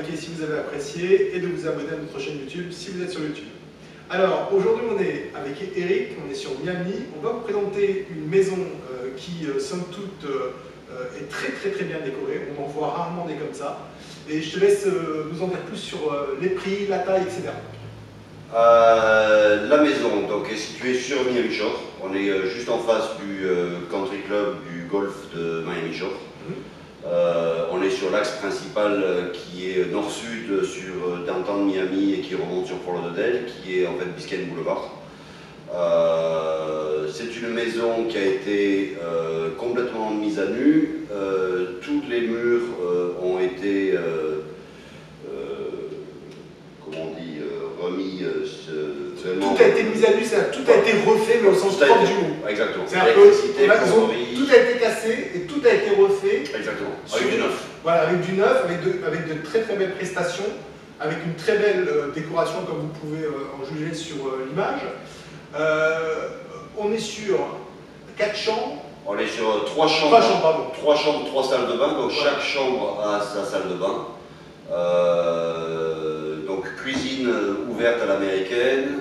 liker si vous avez apprécié et de vous abonner à notre chaîne YouTube si vous êtes sur YouTube. Alors aujourd'hui on est avec Eric, on est sur Miami. On va vous présenter une maison qui somme toute est très bien décorée. On en voit rarement des comme ça. Et je te laisse nous en dire plus sur les prix, la taille, etc. La maison donc, est située sur Miami Shore. On est juste en face du country club du golf de Miami Shore. On est sur l'axe principal qui est nord-sud sur downtown Miami et qui remonte sur Fort Lauderdale, qui est en fait Biscayne Boulevard. C'est une maison qui a été complètement mise à nu. Tous les murs ont été comment on dit, remis. Tout a été mis à nu, tout a été refait, mais au sens propre du mot. Exactement. C'est-à-dire que tout a été cassé et tout a été refait. Exactement. Avec du neuf. Voilà, avec du neuf, avec de très belles prestations, avec une très belle décoration, comme vous pouvez en juger sur l'image. On est sur 4 chambres. On est sur 3 chambres. 3 chambres, pardon. 3 chambres, 3 salles de bain. Donc chaque chambre a sa salle de bain. Donc cuisine ouverte à l'américaine,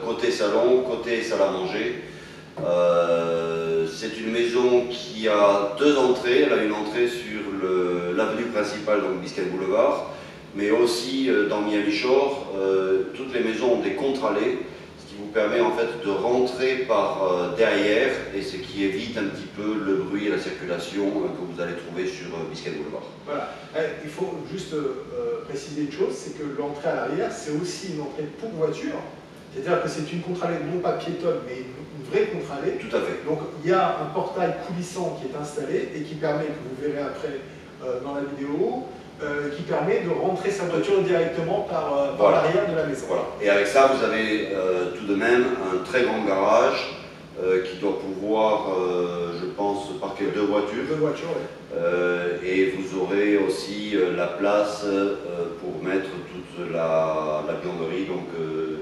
côté salon, côté salle à manger. C'est une maison qui a 2 entrées. Elle a une entrée sur l'avenue principale, donc Biscayne Boulevard, mais aussi dans Miami Shore. Toutes les maisons ont des contre-allées, ce qui vous permet en fait de rentrer par derrière, et ce qui évite un petit peu le bruit et la circulation que vous allez trouver sur Biscayne Boulevard. Voilà. Il faut juste préciser une chose, c'est que l'entrée à l'arrière, c'est aussi une entrée pour voiture. C'est-à-dire que c'est une contre-allée non pas piétonne, mais une vraie contre-allée. Tout à fait. Donc il y a un portail coulissant qui est installé et qui permet, que vous verrez après dans la vidéo, qui permet de rentrer sa voiture directement par l'arrière de la maison. Voilà. Et avec ça, vous avez tout de même un très grand garage qui doit pouvoir, je pense, parquer 2 voitures. 2 voitures, oui. Et vous aurez aussi la place pour mettre toute la buanderie, donc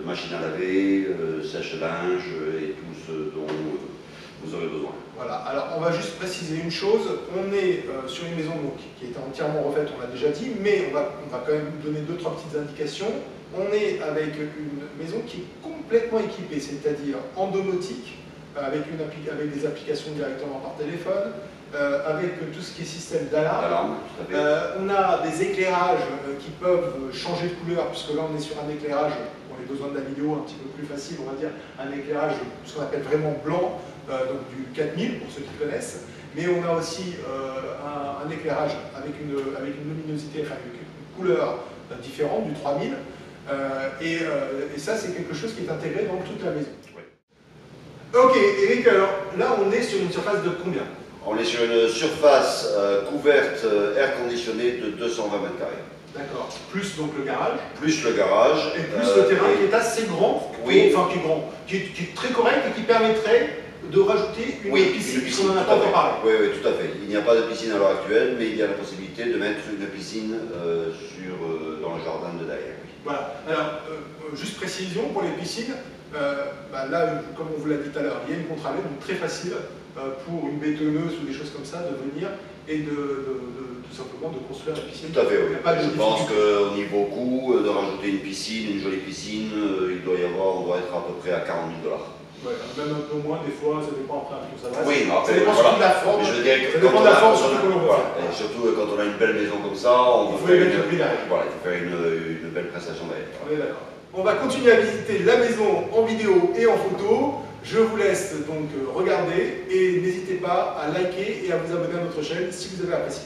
machine à laver, sèche-linge et tout ce dont vous aurez besoin. Voilà, alors on va juste préciser une chose, on est sur une maison donc, qui est entièrement refaite, on l'a déjà dit, mais on va quand même donner 2-3 petites indications. On est avec une maison qui est complètement équipée, c'est-à-dire en domotique, avec des applications directement par téléphone, avec tout ce qui est système d'alarme. On a des éclairages qui peuvent changer de couleur, puisque là on est sur un éclairage, pour les besoins de la vidéo un petit peu plus facile, on va dire, un éclairage, ce qu'on appelle vraiment blanc, donc du 4000 pour ceux qui connaissent, mais on a aussi un éclairage avec une luminosité, enfin une couleur différente, du 3000, et ça c'est quelque chose qui est intégré dans toute la maison. Ok, Eric, alors là on est sur une surface de combien? On est sur une surface couverte, air conditionné de 220 mètres carrés. D'accord. Plus donc le garage. Plus le garage. Et plus le terrain qui est assez grand. Oui. Enfin qui est grand, qui est très correct et qui permettrait de rajouter une piscine, puisqu'on en a pas encore parlé. Oui, tout à fait. Il n'y a pas de piscine à l'heure actuelle, mais il y a la possibilité de mettre une piscine dans le jardin de derrière. Oui. Voilà. Alors, juste précision pour les piscines, là, comme on vous l'a dit tout à l'heure, il y a une contre-allée, donc très facile pour une bétonneuse ou des choses comme ça de venir et tout simplement de construire la piscine. Tout à fait, oui. Je pense qu'au niveau coût, de rajouter une piscine, une jolie piscine, on doit être à peu près à 40 000 $. Ouais, même un peu moins des fois, ça dépend après où ça va. Oui, mais après, ça dépend surtout de la forme. Je dirais que ça dépend de la forme, surtout que l'on veut. Et surtout quand on a une belle maison comme ça, il faut faire une belle prestation derrière. On est d'accord. On va continuer à visiter la maison en vidéo et en photo. Je vous laisse donc regarder et n'hésitez pas à liker et à vous abonner à notre chaîne si vous avez apprécié.